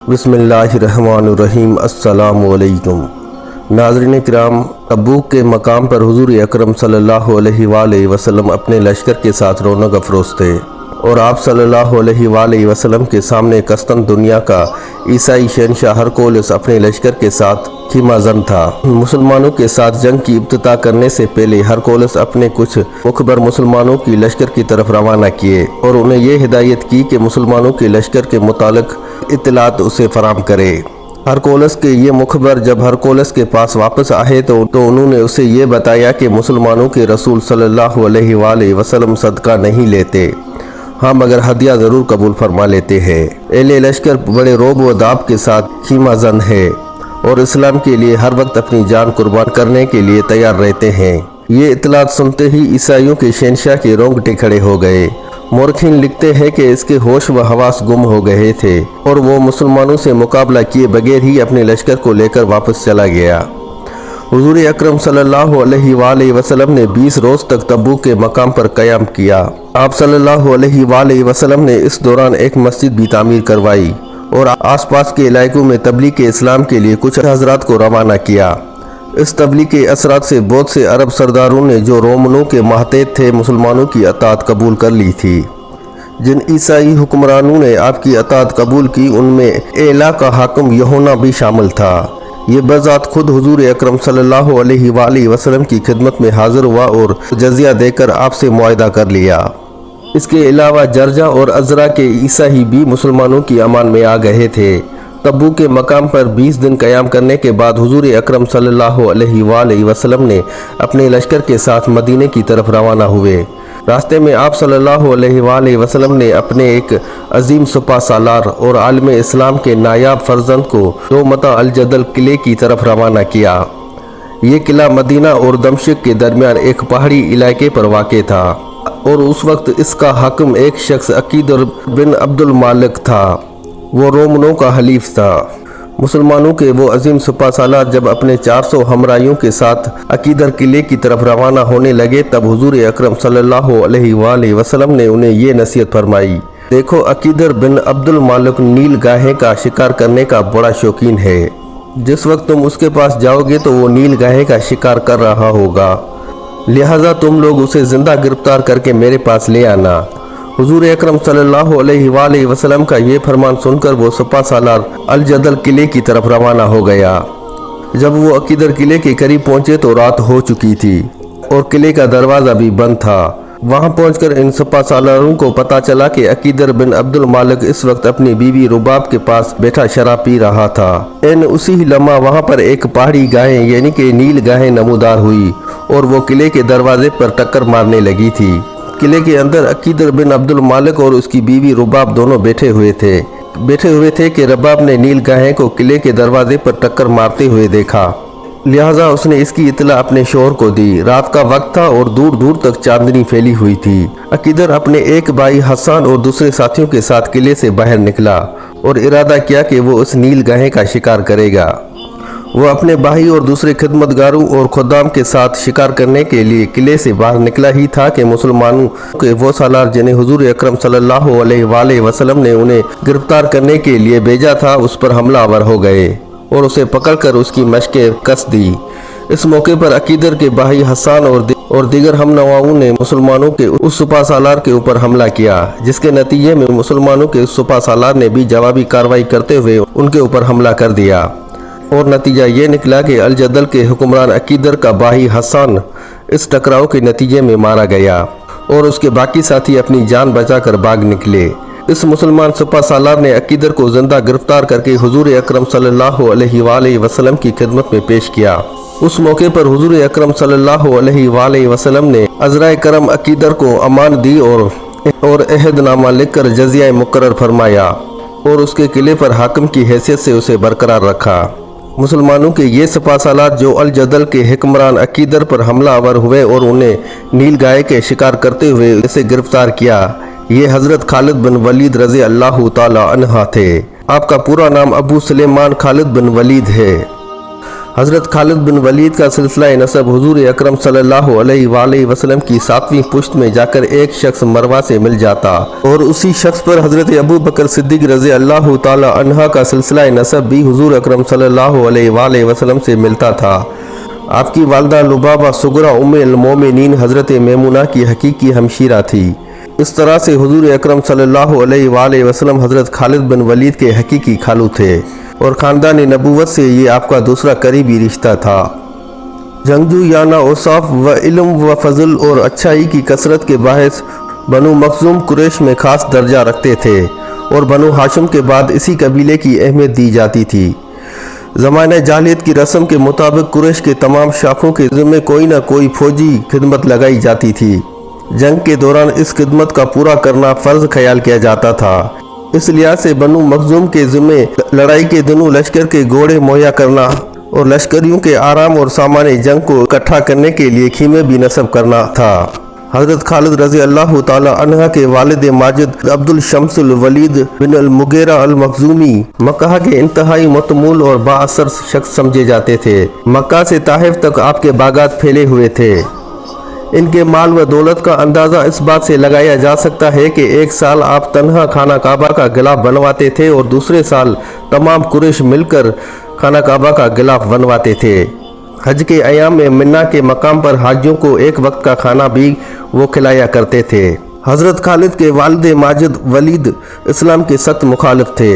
بسم اللہ الرحمن الرحیم۔ السلام علیکم ناظرین کرام، تبوک کے مقام پر حضور اکرم صلی اللہ علیہ وآلہ وسلم اپنے لشکر کے ساتھ رونق افروز تھے اور آپ صلی اللہ علیہ وآلہ وسلم کے سامنے قسطن دنیا کا عیسائی شہنشاہ ہرقولس اپنے لشکر کے ساتھ خیمہ زن تھا۔ مسلمانوں کے ساتھ جنگ کی ابتدا کرنے سے پہلے ہرقولس اپنے کچھ مخبر مسلمانوں کی لشکر کی طرف روانہ کیے اور انہیں یہ ہدایت کی کہ مسلمانوں کے لشکر کے متعلق اطلاعات اسے فراہم کرے۔ ہرقولس کے یہ مخبر جب ہرقولس کے پاس واپس آئے تو انہوں نے اسے یہ بتایا کہ مسلمانوں کے رسول صلی اللہ علیہ وآلہ وسلم صدقہ نہیں لیتے، ہاں مگر ہدیہ ضرور قبول فرما لیتے ہیں۔ اہل لشکر بڑے روب و داب کے ساتھ خیمہ زن ہے اور اسلام کے لیے ہر وقت اپنی جان قربان کرنے کے لیے تیار رہتے ہیں۔ یہ اطلاعات سنتے ہی عیسائیوں کے شہنشاہ کے رونگٹے کھڑے ہو گئے۔ مورخین لکھتے ہیں کہ اس کے ہوش و حواس گم ہو گئے تھے اور وہ مسلمانوں سے مقابلہ کیے بغیر ہی اپنے لشکر کو لے کر واپس چلا گیا۔ حضور اکرم صلی اللہ علیہ وآلہ وسلم نے 20 روز تک تبوک کے مقام پر قیام کیا۔ آپ صلی اللہ علیہ وآلہ وسلم نے اس دوران ایک مسجد بھی تعمیر کروائی اور آس پاس کے علاقوں میں تبلیغ اسلام کے لیے کچھ حضرات کو روانہ کیا۔ اس تبلیغ کے اثرات سے بہت سے عرب سرداروں نے جو رومنوں کے ماتحت تھے مسلمانوں کی اطاعت قبول کر لی تھی۔ جن عیسائی حکمرانوں نے آپ کی اطاعت قبول کی ان میں ایلا کا حاکم یوحنا بھی شامل تھا۔ یہ بذات خود حضور اکرم صلی اللہ علیہ وآلہ وسلم کی خدمت میں حاضر ہوا اور جزیہ دے کر آپ سے معاہدہ کر لیا۔ اس کے علاوہ جرجہ اور عزرا کے عیسائی بھی مسلمانوں کی امان میں آ گئے تھے۔ تبوک کے مقام پر 20 دن قیام کرنے کے بعد حضور اکرم صلی اللہ علیہ وآلہ وسلم نے اپنے لشکر کے ساتھ مدینے کی طرف روانہ ہوئے۔ راستے میں آپ صلی اللہ علیہ وآلہ وسلم نے اپنے ایک عظیم سپہ سالار اور عالم اسلام کے نایاب فرزند کو دومتہ الجدل قلعے کی طرف روانہ کیا۔ یہ قلعہ مدینہ اور دمشق کے درمیان ایک پہاڑی علاقے پر واقع تھا اور اس وقت اس کا حاکم ایک شخص عقیدر بن عبد المالک تھا۔ وہ رومنوں کا حلیف تھا۔ مسلمانوں کے وہ عظیم سپہ سالار جب اپنے 400 ہمراہیوں کے ساتھ عقیدر قلعے کی طرف روانہ ہونے لگے تب حضور اکرم صلی اللہ علیہ وآلہ وسلم نے انہیں یہ نصیحت فرمائی، دیکھو عقیدر بن عبد المالک نیل گاہے کا شکار کرنے کا بڑا شوقین ہے۔ جس وقت تم اس کے پاس جاؤ گے تو وہ نیل گاہے کا شکار کر رہا ہوگا، لہٰذا تم لوگ اسے زندہ گرفتار کر کے میرے پاس لے آنا۔ حضور اکرم صلی اللہ علیہ وآلہ وسلم کا یہ فرمان سن کر وہ سپہ سالار الجدل قلعے کی طرف روانہ ہو گیا۔ جب وہ عقیدر قلعے کے قریب پہنچے تو رات ہو چکی تھی اور قلعے کا دروازہ بھی بند تھا۔ وہاں پہنچ کر ان سپہ سالاروں کو پتہ چلا کہ عقیدر بن عبد المالک اس وقت اپنی بیوی رباب کے پاس بیٹھا شراب پی رہا تھا۔ اسی لمحہ وہاں پر ایک پہاڑی گائے یعنی کہ نیل گائے نمودار ہوئی اور وہ قلعے کے دروازے پر ٹکر مارنے لگی تھی۔ قلعے کے اندر عقیدر بن عبد المالک اور اس کی بیوی رباب دونوں بیٹھے ہوئے تھے کہ رباب نے نیل گاہے کو قلعے کے دروازے پر ٹکر مارتے ہوئے دیکھا، لہٰذا اس نے اس کی اطلاع اپنے شوہر کو دی۔ رات کا وقت تھا اور دور دور تک چاندنی پھیلی ہوئی تھی۔ عقیدر اپنے ایک بھائی حسان اور دوسرے ساتھیوں کے ساتھ قلعے سے باہر نکلا اور ارادہ کیا کہ وہ اس نیل گاہے کا شکار کرے گا۔ وہ اپنے بھائی اور دوسرے خدمتگاروں اور خدام کے ساتھ شکار کرنے کے لیے قلعے سے باہر نکلا ہی تھا کہ مسلمانوں کے وہ سالار جنہیں حضور اکرم صلی اللہ علیہ وآلہ وسلم نے انہیں گرفتار کرنے کے لیے بھیجا تھا اس پر حملہ آور ہو گئے اور اسے پکڑ کر اس کی مشقیں کس دی۔ اس موقع پر عقیدر کے بھائی حسان اور دیگر ہم نواؤں نے مسلمانوں کے اس سپہ سالار کے اوپر حملہ کیا، جس کے نتیجے میں مسلمانوں کے اس سپہ سالار نے بھی جوابی کارروائی کرتے ہوئے ان کے اوپر حملہ کر دیا اور نتیجہ یہ نکلا کہ الجدل کے حکمران عقیدر کا بھائی حسان اس ٹکراؤ کے نتیجے میں مارا گیا اور اس کے باقی ساتھی اپنی جان بچا کر بھاگ نکلے۔ اس مسلمان سپہ سالار نے عقیدر کو زندہ گرفتار کر کے حضور اکرم صلی اللہ علیہ وآلہ وسلم کی خدمت میں پیش کیا۔ اس موقع پر حضور اکرم صلی اللہ علیہ وآلہ وسلم نے عذرائے کرم عقیدر کو امان دی اور عہد نامہ لکھ کر جزیہ مقرر فرمایا اور اس کے قلعے پر حاکم کی حیثیت سے اسے برقرار رکھا۔ مسلمانوں کے یہ سپہ سالار جو الجدل کے حکمران عقیدر پر حملہ آور ہوئے اور انہیں نیل گائے کے شکار کرتے ہوئے اسے گرفتار کیا، یہ حضرت خالد بن ولید رضی اللہ تعالی عنہ تھے۔ آپ کا پورا نام ابو سلیمان خالد بن ولید ہے۔ हज़रत खालिद बिन वलीद का सिलसिला नसब हुजूर अकरम सल्लल्लाहु अलैहि वसल्लम की 7वीं पुश्त में जाकर एक शख्स मरवा से मिल जाता और उसी शख्स पर हज़रत अबू बकर सिद्दीक़ रज़ी अल्लाह ताला अन्हा का सिलसिला नसब भी हुजूर अकरम सल्लल्लाहु अलैहि वसल्लम से मिलता था। आपकी वालदा लुबाबा सुगरा उम्मुल मोमिनीन हज़रत मैमुना की हकीकी हमशीरा थी। इस तरह से हुजूर अकरम सल्लल्लाहु अलैहि वसल्लम हज़रत खालिद बिन वलीद के हकीकी खालू थे और ख़ानदान नबूवत से ये आपका दूसरा करीबी रिश्ता था। जंगजू याना औसाफ व इल्म व फजल और अच्छाई की कसरत के बाहिस बनु मखज़ूम कुरैश में ख़ास दर्जा रखते थे और बनु हाशिम के बाद इसी कबीले की अहमियत दी जाती थी। ज़माने जाहिलियत की रस्म के मुताबिक कुरैश के तमाम शाखों के ज़िम्मे कोई ना कोई फ़ौजी खिदमत लगाई जाती थी। जंग के दौरान इस खिदमत का पूरा करना फ़र्ज ख्याल किया जाता था। इस लिहाज से बनु मखज़ूम के ज़िम्मे लड़ाई के दिनों लश्कर के घोड़े मुहैया करना और लश्करियों के आराम और सामाने जंग को इकट्ठा करने के लिए खीमे भी नस्ब करना था। हज़रत खालिद रज़ी अल्लाह ताला अन्हा के वालिद माजिद अब्दुल शम्सुल वलीद बिन अल मुगीरा अल मखज़ूमी मक्का के इंतहाई मतमूल और बाअसर शख्स समझे जाते थे। मक्का से ताइफ तक आपके बागात फैले हुए थे। इनके माल व दौलत का अंदाज़ा इस बात से लगाया जा सकता है कि एक साल आप तन्हा खाना काबा का गिलाफ बनवाते थे और दूसरे साल तमाम कुरैश मिलकर खाना काबा का गिलाफ बनवाते थे। हज के अयाम में मिन्ना के मकाम पर हाजियों को एक वक्त का खाना भी वो खिलाया करते थे। हज़रत खालिद के वालिद माजिद वलीद इस्लाम के सख्त मुखालिफ थे।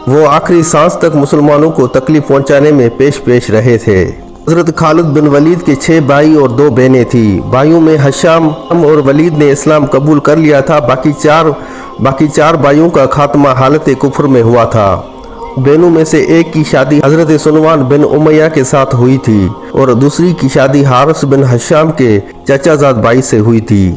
वो आखिरी सांस तक मुसलमानों को तकलीफ पहुँचाने में पेश रहे थे। हज़रत खालिद बिन वलीद के 6 भाई और 2 बहनें थी। भाइयों में हशाम और वलीद ने इस्लाम कबूल कर लिया था। बाकी चार भाइयों का खात्मा हालत कुफ्र में हुआ था। बहनों में से एक की शादी हज़रत सुनवान बिन उमैया के साथ हुई थी और दूसरी की शादी हारिस बिन हशाम के चाचाजाद भाई से हुई थी।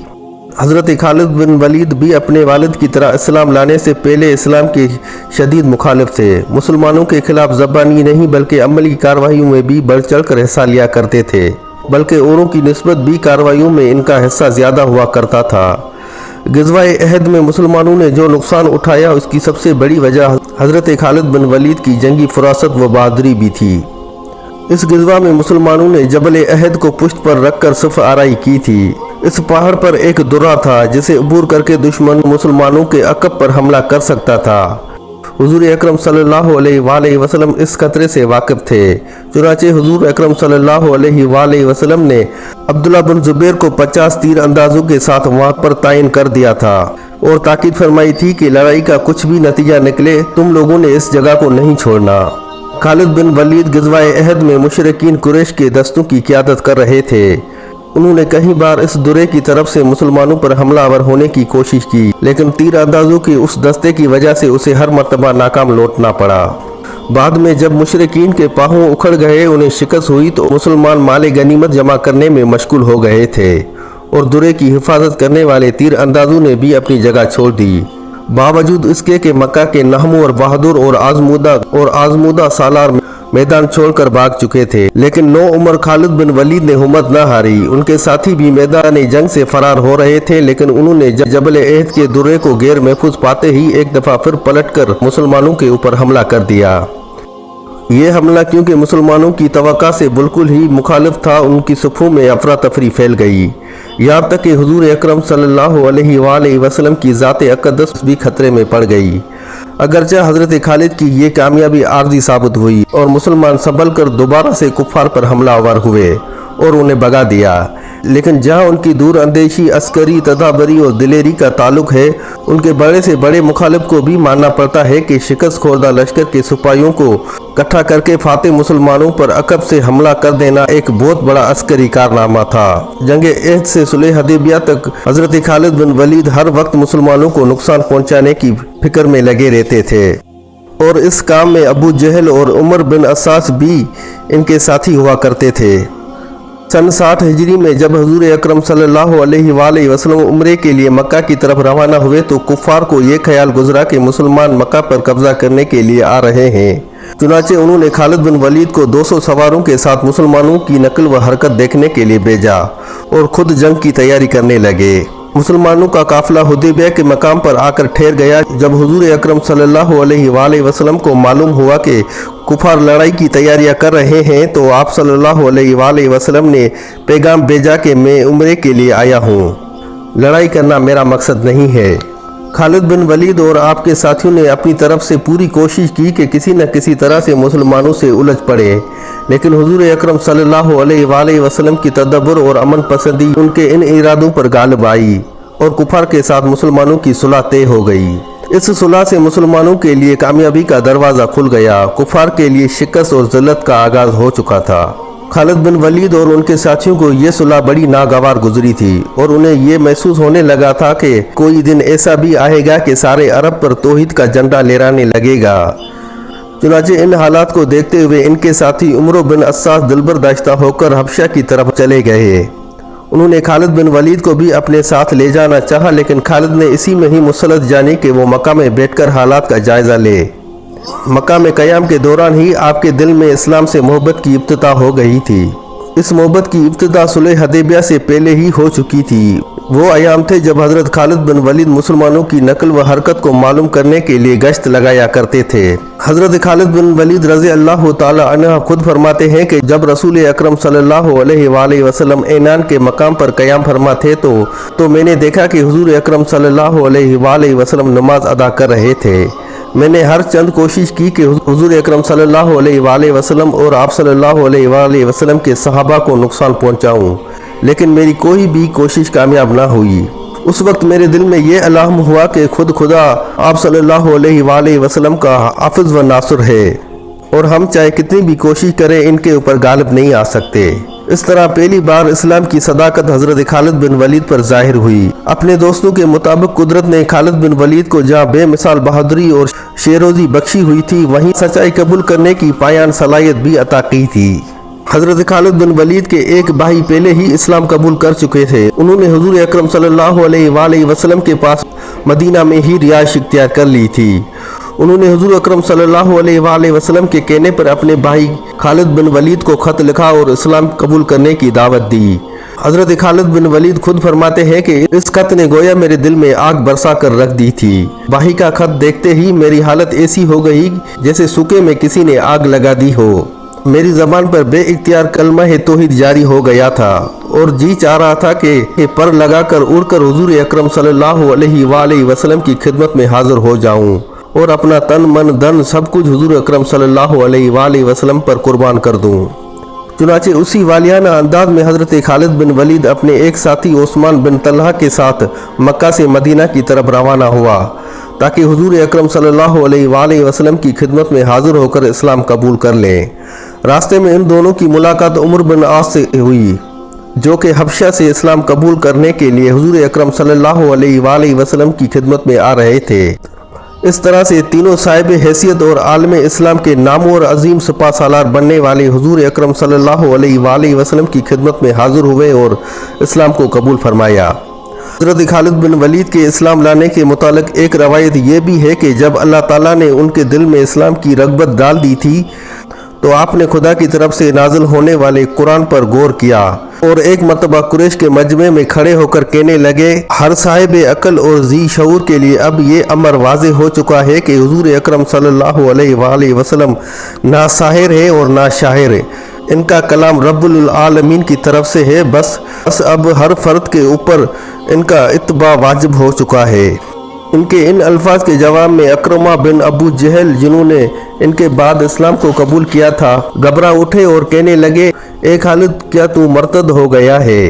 हज़रत खालिद बिन वलीद भी अपने वालिद की तरह इस्लाम लाने से पहले इस्लाम के शदीद मुखालिफ थे। मुसलमानों के खिलाफ ज़बानी नहीं बल्कि अमली कार्रवाइयों में भी बढ़ चढ़ कर हिस्सा लिया करते थे, बल्कि औरों की निस्बत भी कार्रवाइयों में इनका हिस्सा ज़्यादा हुआ करता था। ग़ज़वा-ए अहद में मुसलमानों ने जो नुकसान उठाया उसकी सबसे बड़ी वजह हज़रत खालिद बिन वलीद की जंगी फरासत व बहादुरी भी थी। इस ग़ज़वा में मुसलमानों ने जबल अहद को पुश्त पर रखकर सफ़ आराई की थी। इस पहाड़ पर एक दुर्रा था जिसे अबूर करके दुश्मन मुसलमानों के अकब पर हमला कर सकता था। हुजूर अकरम सल्लल्लाहु अलैहि वसल्लम इस खतरे से वाकिफ थे। चुनांचे हुजूर अकरम सल्लल्लाहु अलैहि वसल्लम ने अब्दुल्ला बिन ज़ुबैर को 50 तीर अंदाजों के साथ वहां पर तायन कर दिया था और ताकीद फरमाई थी कि लड़ाई का कुछ भी नतीजा निकले तुम लोगों ने इस जगह को नहीं छोड़ना। खालिद बिन वलीद ग़ज़वा-ए अहद में मुशरिकीन कुरैश के दस्तों की क़यादत कर रहे थे। उन्होंने कई बार इस दुर्रे की तरफ से मुसलमानों पर हमलावर होने की कोशिश की, लेकिन तीर अंदाजों के उस दस्ते की वजह से उसे हर मर्तबा नाकाम लौटना पड़ा। बाद में जब मुशरिकीन के पाँव उखड़ गए, उन्हें शिकस्त हुई तो मुसलमान माले गनीमत जमा करने में मशगूल हो गए थे और दुर्रे की हिफाजत करने वाले तीर अंदाजों ने भी अपनी जगह छोड़ दी। बावजूद इसके कि मक्का के नहमो और बहादुर और आजमूदा सालार मैदान छोड़कर भाग चुके थे, लेकिन नौ उम्र खालिद बिन वलीद ने हिम्मत न हारी। उनके साथी भी मैदान जंग से फरार हो रहे थे, लेकिन उन्होंने जबल अहद के दुर्रे को गैर महफूज पाते ही एक दफा फिर पलटकर मुसलमानों के ऊपर हमला कर दिया। ये हमला क्योंकि मुसलमानों की तवक्का से बिल्कुल ही मुखालिफ था, उनकी सफ़ों में अफरा तफरी फैल गई। यहाँ तक कि हुजूर अकरम सल्लल्लाहु अलैहि वसल्लम की ज़ात अक़दस भी खतरे में पड़ गई। अगरचे हज़रत खालिद की ये कामयाबी आर्जी साबित हुई और मुसलमान संभल कर दोबारा से कुफ़ार पर हमलावर हुए और उन्हें भगा दिया, लेकिन जहाँ उनकी दूर अंदेशी, अस्करी तदाबरी और दिलेरी का ताल्लुक है, उनके बड़े से बड़े मुखालिफ को भी मानना पड़ता है कि शिकस्त खोरदा लश्कर के सिपाहियों को इकट्ठा करके फातेह मुसलमानों पर अकब से हमला कर देना एक बहुत बड़ा अस्करी कारनामा था। जंग अहद से सुलह हदीबिया तक हज़रत खालिद बिन वलीद हर वक्त मुसलमानों को नुकसान पहुँचाने की फिक्र में लगे रहते थे और इस काम में अबू जहल और उमर बिन असास भी इनके साथी हुआ करते थे। सन 60 हिजरी में जब हुजूर अकरम सल्लल्लाहु अलैहि वसल्लम उम्रे के लिए मक्का की तरफ रवाना हुए तो कुफ़ार को ये ख्याल गुजरा कि मुसलमान मक्का पर कब्जा करने के लिए आ रहे हैं। चुनांचे उन्होंने खालिद बिन वलीद को 200 सवारों के साथ मुसलमानों की नकल व हरकत देखने के लिए भेजा और खुद जंग की तैयारी करने लगे। मुसलमानों का काफिला हुदैबिया के मकाम पर आकर ठहर गया। जब हुजूर अकरम सल्लल्लाहु अलैहि वसल्लम को मालूम हुआ कि कुफार लड़ाई की तैयारियां कर रहे हैं तो आप सल्लल्लाहु अलैहि वसल्लम ने पैगाम भेजा कि मैं उम्रे के लिए आया हूँ, लड़ाई करना मेरा मकसद नहीं है। खालिद बिन वलीद और आपके साथियों ने अपनी तरफ से पूरी कोशिश की कि किसी न किसी तरह से मुसलमानों से उलझ पड़े, लेकिन हुजूर अकरम सल्लल्लाहु अलैहि वसल्लम की तदब्बर और अमन पसंदी उनके इन इरादों पर गालिब आई और कुफार के साथ मुसलमानों की सुलह तय हो गई। इस सुलह से मुसलमानों के लिए कामयाबी का दरवाज़ा खुल गया। कुफार के लिए शिकस्त और ज़िल्लत का आगाज़ हो चुका था। खालिद बिन वलीद और उनके साथियों को ये सुलह बड़ी नागवार गुजरी थी और उन्हें ये महसूस होने लगा था कि कोई दिन ऐसा भी आएगा कि सारे अरब पर तौहीद का झंडा लहराने लगेगा। चुनांचे इन हालात को देखते हुए इनके साथी उमर बिन अस्सास दिलबरदाश्ता होकर हबशा की तरफ चले गए। उन्होंने खालिद बिन वलीद को भी अपने साथ ले जाना चाहा, लेकिन खालिद ने इसी में ही मुसलत जानी कि वो मक्का में बैठकर हालात का जायज़ा ले। मक्का में क़याम के दौरान ही आपके दिल में इस्लाम से मोहब्बत की इब्तिदा हो गई थी। इस मोहब्बत की इब्तिदा सुलह हुदैबिया से पहले ही हो चुकी थी। वो अयाम थे जब हज़रत खालिद बिन वलीद मुसलमानों की नकल व हरकत को मालूम करने के लिए गश्त लगाया करते थे। हज़रत खालिद बिन वलीद रज़ी अल्लाह ताला अन्हु खुद फरमाते हैं कि जब रसूल अकरम सल्लल्लाहु अलैहि वसल्लम ऐनान के मकाम पर क़याम फरमा थे तो मैंने देखा कि हुजूर अकरम सल्लल्लाहु अलैहि वसल्लम नमाज अदा कर रहे थे। मैंने हर चंद कोशिश की कि हुजूर अकरम सल्लल्लाहु अलैहि वसल्लम और आप सल्लल्लाहु अलैहि वसल्लम के सहाबा को नुकसान पहुंचाऊं, लेकिन मेरी कोई भी कोशिश कामयाब ना हुई। उस वक्त मेरे दिल में ये अलाहम हुआ कि खुदा आप सल्लल्लाहु अलैहि वसल्लम का हाफिज व नासुर है और हम चाहे कितनी भी कोशिश करें इनके ऊपर गालिब नहीं आ सकते। इस तरह पहली बार इस्लाम की सदाकत हज़रत खालिद बिन वलीद पर जाहिर हुई। अपने दोस्तों के मुताबिक कुदरत ने खालिद बिन वलीद को जहाँ बेमिसाल बहादुरी और शेरोज़ी बख्शी हुई थी, वहीं सच्चाई कबूल करने की पायान सलाहियत भी अता की थी। हज़रत खालिद बिन वलीद के एक भाई पहले ही इस्लाम कबूल कर चुके थे। उन्होंने हुजूर अकरम सल्लल्लाहु अलैहि वसल्लम के पास मदीना में ही रिहाइश इख्तियार कर ली थी। उन्होंने हुजूर अकरम सल्लल्लाहु अलैहि वसल्लम के कहने पर अपने भाई खालिद बिन वलीद को ख़त लिखा और इस्लाम कबूल करने की दावत दी। हज़रत खालिद बिन वलीद खुद फरमाते हैं कि इस खत ने गोया मेरे दिल में आग बरसा कर रख दी थी। भाई का खत देखते ही मेरी हालत ऐसी हो गई जैसे सूखे में किसी ने आग लगा दी हो। मेरी ज़बान पर बेइख्तियार कलमा तौहीद जारी हो गया था और जी चाह रहा था कि पर लगाकर उड़कर हुजूर अकरम सल्लल्लाहु अलैहि वसल्लम की खिदमत में हाजिर हो जाऊं और अपना तन मन धन सब कुछ हुजूर अकरम सल्लल्लाहु अलैहि वसल्लम पर कुर्बान कर दूं। चुनांचे उसी वालियाना अंदाज में हज़रत खालिद बिन वलीद अपने एक साथी उस्मान बिन तलहा के साथ मक्का से मदीना की तरफ रवाना हुआ ताकि हुजूर अकरम सल्लल्लाहु अलैहि वसल्लम की खिदमत में हाजिर होकर इस्लाम कबूल कर लें। रास्ते में इन दोनों की मुलाकात उमर बिन आस से हुई, जो कि हबशा से इस्लाम कबूल करने के लिए हुजूर अकरम सल्लल्लाहु अलैहि वसल्लम की खिदमत में आ रहे थे। इस तरह से तीनों साहिब हैसियत और आलम इस्लाम के नामों और अजीम सिपा सालार बनने वाले हुजूर अकरम सल्लल्लाहु अलैहि वसल्लम की खिदमत में हाजिर हुए और इस्लाम को कबूल फरमाया। हज़रत खालिद बिन वलीद के इस्लाम लाने के मुतालिक एक रवायत ये भी है कि जब अल्लाह ताला ने उनके दिल में इस्लाम की रग़बत डाल दी थी तो आपने खुदा की तरफ से नाजिल होने वाले कुरान पर गौर किया और एक मरतबा कुरैश के मजमे में खड़े होकर कहने लगे, हर साहिब अकल और जी शऊर के लिए अब ये अमर वाज़े हो चुका है कि हुजूर अकरम सल्लल्लाहु अलैहि वसल्लम ना साहिर है और ना शाहिर है। इनका कलाम रब्बुल आलमीन की तरफ से है। बस अब हर फर्द के ऊपर इनका इत्तबा वाजिब हो चुका है। इनके इन अल्फाज के जवाब में अकरमा बिन अबू जहल, जिन्होंने इनके बाद इस्लाम को कबूल किया था, घबरा उठे और कहने लगे, ए खालिद, क्या तू मर्तद हो गया है?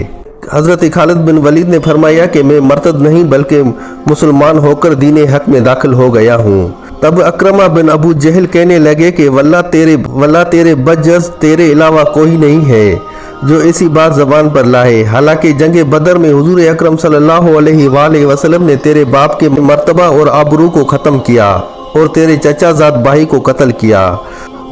हज़रत खालिद बिन वलीद ने फरमाया कि मैं मर्तद नहीं बल्कि मुसलमान होकर दीन हक में दाखिल हो गया हूँ। तब अकरमा बिन अबू जहल कहने लगे कि वल्लाह तेरे बजज तेरे अलावा कोई नहीं है जो ऐसी बात ज़बान पर लाए। हालांकि जंग बदर में हुजूर अकरम सल्लल्लाहु अलैहि वसल्लम ने तेरे बाप के मर्तबा और आबरू को ख़त्म किया और तेरे चचाजाद भाई को कत्ल किया।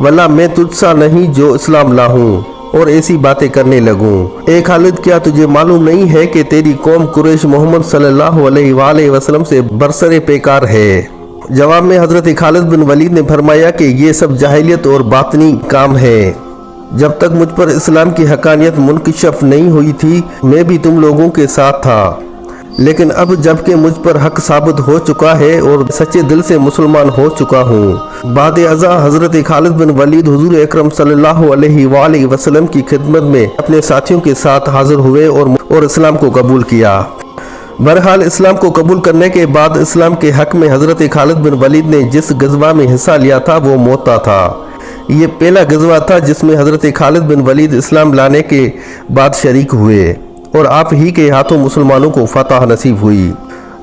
वल्लाह मैं तुझसा नहीं जो इस्लाम लाहूँ और ऐसी बातें करने लगूँ। ए खालिद, क्या तुझे मालूम नहीं है कि तेरी कौम कुरैश मोहम्मद सल्लल्लाहु अलैहि वसल्लम से बरसरे पेकार है? जवाब में हज़रत खालिद बिन वलीद ने फरमाया कि ये सब जाहिलियत और बातनी काम है। जब तक मुझ पर इस्लाम की हकानियत मुनकशफ नहीं हुई थी मैं भी तुम लोगों के साथ था, لیکن اب جب کہ مجھ پر حق ثابت ہو چکا ہے اور سچے دل سے مسلمان ہو چکا ہوں۔ بعد ازاں حضرت خالد بن ولید حضور اکرم صلی اللہ علیہ وآلہ وسلم کی خدمت میں اپنے ساتھیوں کے ساتھ حاضر ہوئے اور اسلام کو قبول کیا۔ بہرحال اسلام کو قبول کرنے کے بعد اسلام کے حق میں حضرت خالد بن ولید نے جس غزوہ میں حصہ لیا تھا وہ موتا تھا۔ یہ پہلا غزوہ تھا جس میں حضرت خالد بن ولید اسلام لانے کے بعد شریک ہوئے اور آپ ہی کے ہاتھوں مسلمانوں کو فتح نصیب ہوئی۔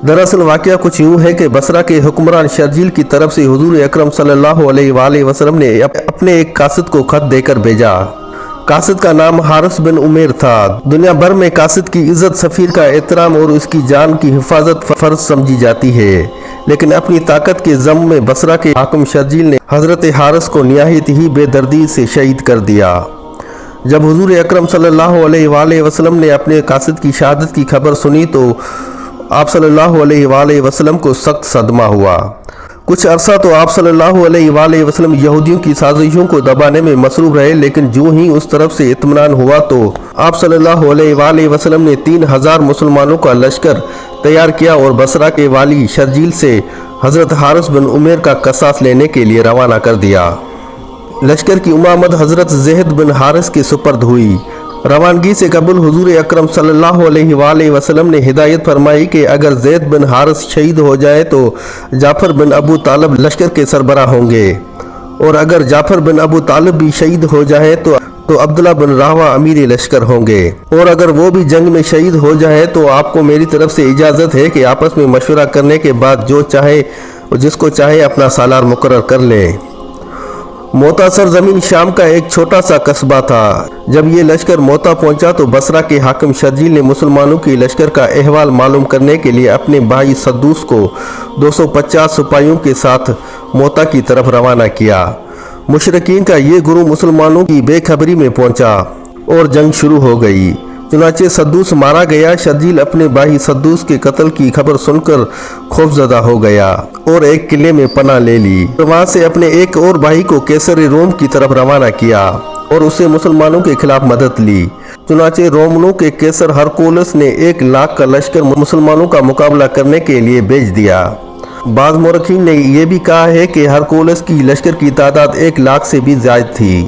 دراصل واقعہ کچھ یوں ہے کہ بصرہ کے حکمران شرجیل کی طرف سے حضور اکرم صلی اللہ علیہ وآلہ وسلم نے اپنے ایک قاصد کو خط دے کر بھیجا۔ قاصد کا نام حارث بن عمیر تھا۔ دنیا بھر میں قاصد کی عزت، سفیر کا احترام اور اس کی جان کی حفاظت فرض سمجھی جاتی ہے، لیکن اپنی طاقت کے ذم میں بصرہ کے حاکم شرجیل نے حضرت حارث کو نہایت ہی بے دردی سے شہید کر دیا۔ جب حضور اکرم صلی اللہ علیہ وآلہ وسلم نے اپنے قاصد کی شہادت کی خبر سنی تو آپ صلی اللہ علیہ وآلہ وسلم کو سخت صدمہ ہوا۔ کچھ عرصہ تو آپ صلی اللہ علیہ وآلہ وسلم یہودیوں کی سازشوں کو دبانے میں مصروف رہے، لیکن جو ہی اس طرف سے اطمینان ہوا تو آپ صلی اللہ علیہ وآلہ وسلم نے 3000 مسلمانوں کا لشکر تیار کیا اور بصرہ کے والی شرجیل سے حضرت حارث بن عمیر کا قصاص لینے کے لیے روانہ کر دیا۔ لشکر کی امامت حضرت زید بن حارث کے سپرد ہوئی۔ روانگی سے قبل حضور اکرم صلی اللہ علیہ وآلہ وسلم نے ہدایت فرمائی کہ اگر زید بن حارث شہید ہو جائے تو جعفر بن ابو طالب لشکر کے سربراہ ہوں گے، اور اگر جعفر بن ابو طالب بھی شہید ہو جائے تو عبداللہ بن رواحہ امیر لشکر ہوں گے، اور اگر وہ بھی جنگ میں شہید ہو جائے تو آپ کو میری طرف سے اجازت ہے کہ آپس میں مشورہ کرنے کے بعد جو چاہے جس کو چاہے اپنا سالار مقرر کر لیں۔ موتا سرزمین شام کا ایک چھوٹا سا قصبہ تھا۔ جب یہ لشکر موتا پہنچا تو بصرہ کے حاکم شرجیل نے مسلمانوں کی لشکر کا احوال معلوم کرنے کے لیے اپنے بھائی سدوس کو 250 سپاہیوں کے ساتھ موتا کی طرف روانہ کیا۔ مشرکین کا یہ گروہ مسلمانوں کی بے خبری میں پہنچا اور جنگ شروع ہو گئی۔ چنانچہ سدوس مارا گیا۔ شرجیل اپنے بھائی سدوس کے قتل کی خبر سن کر خوفزدہ ہو گیا اور ایک قلعے میں پناہ لے لی، وہاں سے اپنے ایک اور بھائی کو کیسر روم کی طرف روانہ کیا اور اسے مسلمانوں کے خلاف مدد لی۔ چنانچہ رومنوں کے کیسر ہرکولس نے 1 لاکھ کا لشکر مسلمانوں کا مقابلہ کرنے کے لیے بھیج دیا۔ بعض مورخین نے یہ بھی کہا ہے کہ ہرکولس کی لشکر کی تعداد 1 لاکھ سے بھی زائد تھی۔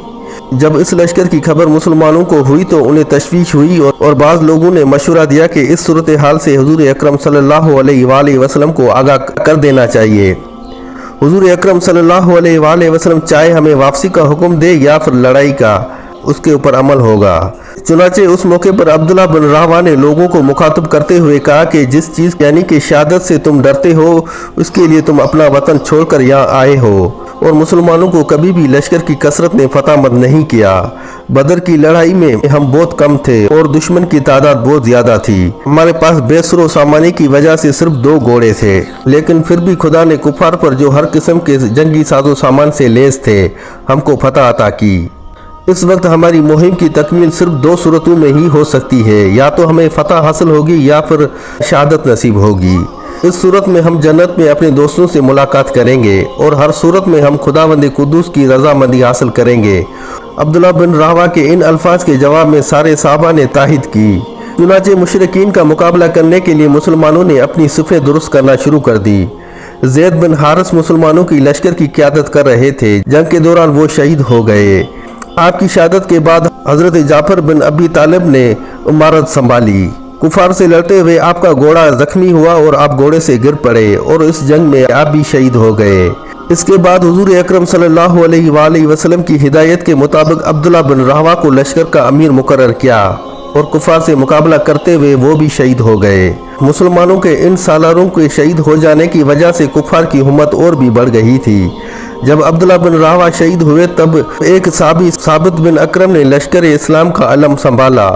جب اس لشکر کی خبر مسلمانوں کو ہوئی تو انہیں تشویش ہوئی اور بعض لوگوں نے مشورہ دیا کہ اس صورتحال سے حضور اکرم صلی اللہ علیہ وآلہ وسلم کو آگاہ کر دینا چاہیے۔ حضور اکرم صلی اللہ علیہ وآلہ وسلم چاہے ہمیں واپسی کا حکم دے یا پھر لڑائی کا، اس کے اوپر عمل ہوگا۔ چنانچہ اس موقع پر عبداللہ بن رواحہ نے لوگوں کو مخاطب کرتے ہوئے کہا کہ جس چیز یعنی کہ شہادت سے تم ڈرتے ہو، اس کے لیے تم اپنا وطن چھوڑ کر یہاں آئے ہو، اور مسلمانوں کو کبھی بھی لشکر کی کثرت نے فتح مند نہیں کیا۔ بدر کی لڑائی میں ہم بہت کم تھے اور دشمن کی تعداد بہت زیادہ تھی۔ ہمارے پاس بے سر و سامانی کی وجہ سے صرف 2 گھوڑے تھے، لیکن پھر بھی خدا نے کفار پر جو ہر قسم کے جنگی ساز و سامان سے لیس تھے ہم کو فتح عطا کی۔ اس وقت ہماری مہم کی تکمیل صرف 2 صورتوں میں ہی ہو سکتی ہے، یا تو ہمیں فتح حاصل ہوگی یا پھر شہادت نصیب ہوگی۔ اس صورت میں ہم جنت میں اپنے دوستوں سے ملاقات کریں گے اور ہر صورت میں ہم خداوند قدوس کی رضامندی حاصل کریں گے۔ عبداللہ بن رواحہ کے ان الفاظ کے جواب میں سارے صحابہ نے تائید کی۔ چنانچہ مشرکین کا مقابلہ کرنے کے لیے مسلمانوں نے اپنی صفیں درست کرنا شروع کر دی۔ زید بن حارث مسلمانوں کی لشکر کی قیادت کر رہے تھے۔ جنگ کے دوران وہ شہید ہو گئے۔ آپ کی شہادت کے بعد حضرت جعفر بن ابی طالب نے امارت سنبھالی۔ کفار سے لڑتے ہوئے آپ کا گھوڑا زخمی ہوا اور آپ گھوڑے سے گر پڑے اور اس جنگ میں آپ بھی شہید ہو گئے۔ اس کے بعد حضور اکرم صلی اللہ علیہ وآلہ وسلم کی ہدایت کے مطابق عبداللہ بن رواحہ کو لشکر کا امیر مقرر کیا اور کفار سے مقابلہ کرتے ہوئے وہ بھی شہید ہو گئے۔ مسلمانوں کے ان سالاروں کے شہید ہو جانے کی وجہ سے کفار کی ہمت اور بھی بڑھ گئی تھی۔ جب عبداللہ بن رواحہ شہید ہوئے تب ایک صحابی ثابت بن اکرم نے لشکر اسلام کا علم سنبھالا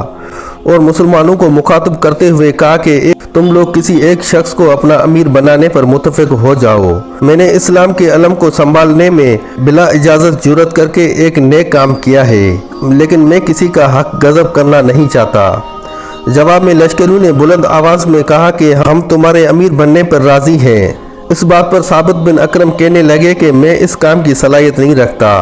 اور مسلمانوں کو مخاطب کرتے ہوئے کہا کہ تم لوگ کسی ایک شخص کو اپنا امیر بنانے پر متفق ہو جاؤ۔ میں نے اسلام کے علم کو سنبھالنے میں بلا اجازت جرأت کر کے ایک نیک کام کیا ہے، لیکن میں کسی کا حق غصب کرنا نہیں چاہتا۔ جواب میں لشکریوں نے بلند آواز میں کہا کہ ہم تمہارے امیر بننے پر راضی ہیں، इस बात पर साबित बिन अकरम कहने लगे कि मैं इस काम की सलाहियत नहीं रखता,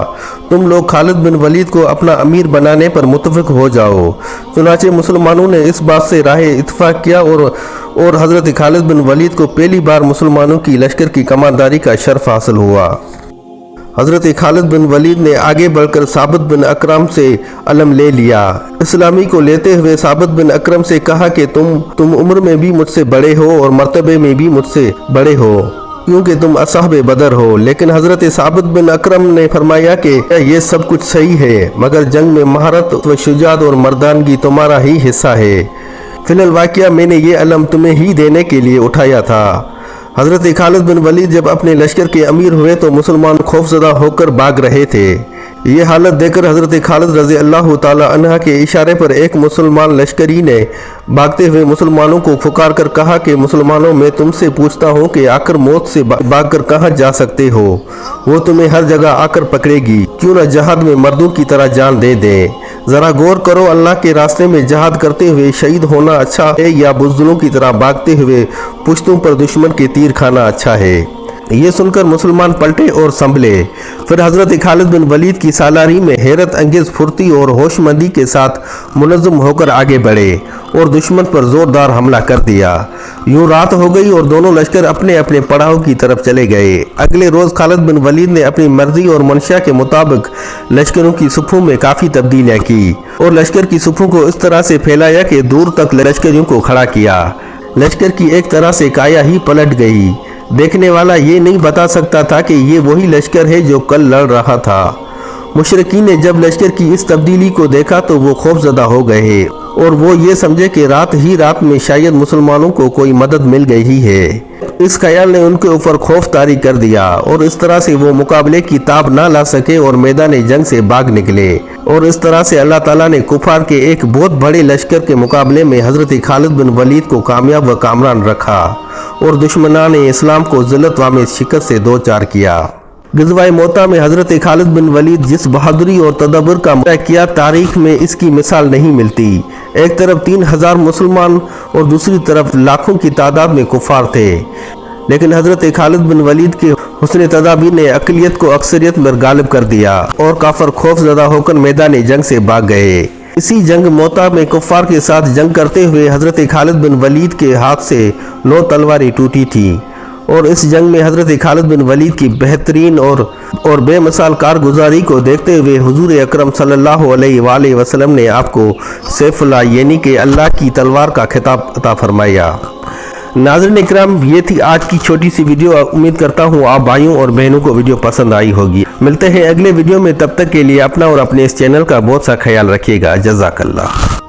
तुम लोग खालिद बिन वलीद को अपना अमीर बनाने पर मुतफिक हो जाओ। चुनाचे मुसलमानों ने इस बात से राह इत्फाक किया और हज़रत खालिद बिन वलीद को पहली बार मुसलमानों की लश्कर की कमांदारी का शर्फ हासिल हुआ। हज़रत खालिद बिन वलीद ने आगे बढ़कर साबित बिन अकरम से अलम ले लिया। इस्लामी को लेते हुए साबित बिन अकरम से कहा कि तुम उम्र में भी मुझसे बड़े हो और मर्तबे में भी मुझसे बड़े हो, क्योंकि तुम असहाब बदर हो। लेकिन हज़रत साबित बिन अकरम ने फरमाया कि ये सब कुछ सही है, मगर जंग में महारत व शुजात और मर्दानगी तुम्हारा ही हिस्सा है। फिलहाल वाक़या मैंने ये अलम तुम्हें ही देने के लिए उठाया था। हज़रत खालिद बिन वलीद जब अपने लश्कर के अमीर हुए तो मुसलमान खौफजदा होकर भाग रहे थे। ये हालत देखकर हज़रत खालिद रज़ी अल्लाह ताला अन्हा के इशारे पर एक मुसलमान लश्करी ने भागते हुए मुसलमानों को पुकार कर कहा कि मुसलमानों, मैं तुमसे पूछता हूँ कि आकर मौत से भागकर कहाँ जा सकते हो? वो तुम्हें हर जगह आकर पकड़ेगी, क्यों न जहाद में मर्दों की तरह जान दे दें। ज़रा गौर करो, अल्लाह के रास्ते में जहाद करते हुए शहीद होना अच्छा है या बुज़दिलों की तरह भागते हुए पुश्तों पर दुश्मन के तीर खाना अच्छा है? ये सुनकर मुसलमान पलटे और संभले। फिर हज़रत खालिद बिन वलीद की सालारी में हैरत अंगेज़ फुर्ती और होशमंदी के साथ मुनज़्ज़म होकर आगे बढ़े और दुश्मन पर ज़ोरदार हमला कर दिया। यूँ रात हो गई और दोनों लश्कर अपने अपने पड़ाव की तरफ चले गए। अगले रोज़ खालिद बिन वलीद ने अपनी मर्जी और मंशा के मुताबिक लश्करों की सुफ़ों में काफ़ी तब्दीलियाँ की और लश्कर की सुफ़ों को इस तरह से फैलाया कि दूर तक लश्करियों को खड़ा किया। लश्कर की एक तरह से काया ही पलट गई। देखने वाला ये नहीं बता सकता था कि ये वही लश्कर है जो कल लड़ रहा था। मुशरिकीन ने जब लश्कर की इस तब्दीली को देखा तो वो खौफजदा हो गए और वो ये समझे कि रात ही रात में शायद मुसलमानों को कोई मदद मिल गई ही है। इस ख्याल ने उनके ऊपर खौफ तारी कर दिया और इस तरह से वो मुकाबले की ताब ना ला सके और मैदान जंग से भाग निकले। और इस तरह से अल्लाह ताला ने कुफार के एक बहुत बड़े लश्कर के मुकाबले में हज़रत खालिद बिन वलीद को कामयाब व कामरान रखा और दुश्मनान इस्लाम को ज़िल्लत वामे शिकस्त से दो चार किया। ग़ज़वा मोता में हज़रत खालिद बिन वलीद जिस बहादुरी और तदब्बुर का मुजाहरा किया, तारीख में इसकी मिसाल नहीं मिलती। एक तरफ 3000 मुसलमान और दूसरी तरफ लाखों की तादाद में कुफार थे, लेकिन हज़रत खालिद बिन वलीद के हुस्न तदाबीर ने अक़लियत को अक्सरियत में गालिब कर दिया और काफर खौफज़दा होकर मैदान जंग से भाग गए। इसी जंग मोता में कुफार के साथ जंग करते हुए हज़रत खालिद बिन वलीद के हाथ से 9 तलवारें टूटी थी और इस जंग में हज़रत खालिद बिन वलीद की बेहतरीन और बेमिसाल कारगुजारी को देखते हुए हुजूर अकरम सल्लल्लाहु अलैहि वसल्लम ने आपको सैफुल्लाह यानी कि अल्लाह की तलवार का खिताब अता फरमाया। नाज़रीन इकराम, ये थी आज की छोटी सी वीडियो। उम्मीद करता हूँ आप भाइयों और बहनों को वीडियो पसंद आई होगी। मिलते हैं अगले वीडियो में, तब तक के लिए अपना और अपने इस चैनल का बहुत सा ख्याल रखिएगा। जज़ाकल्लाह।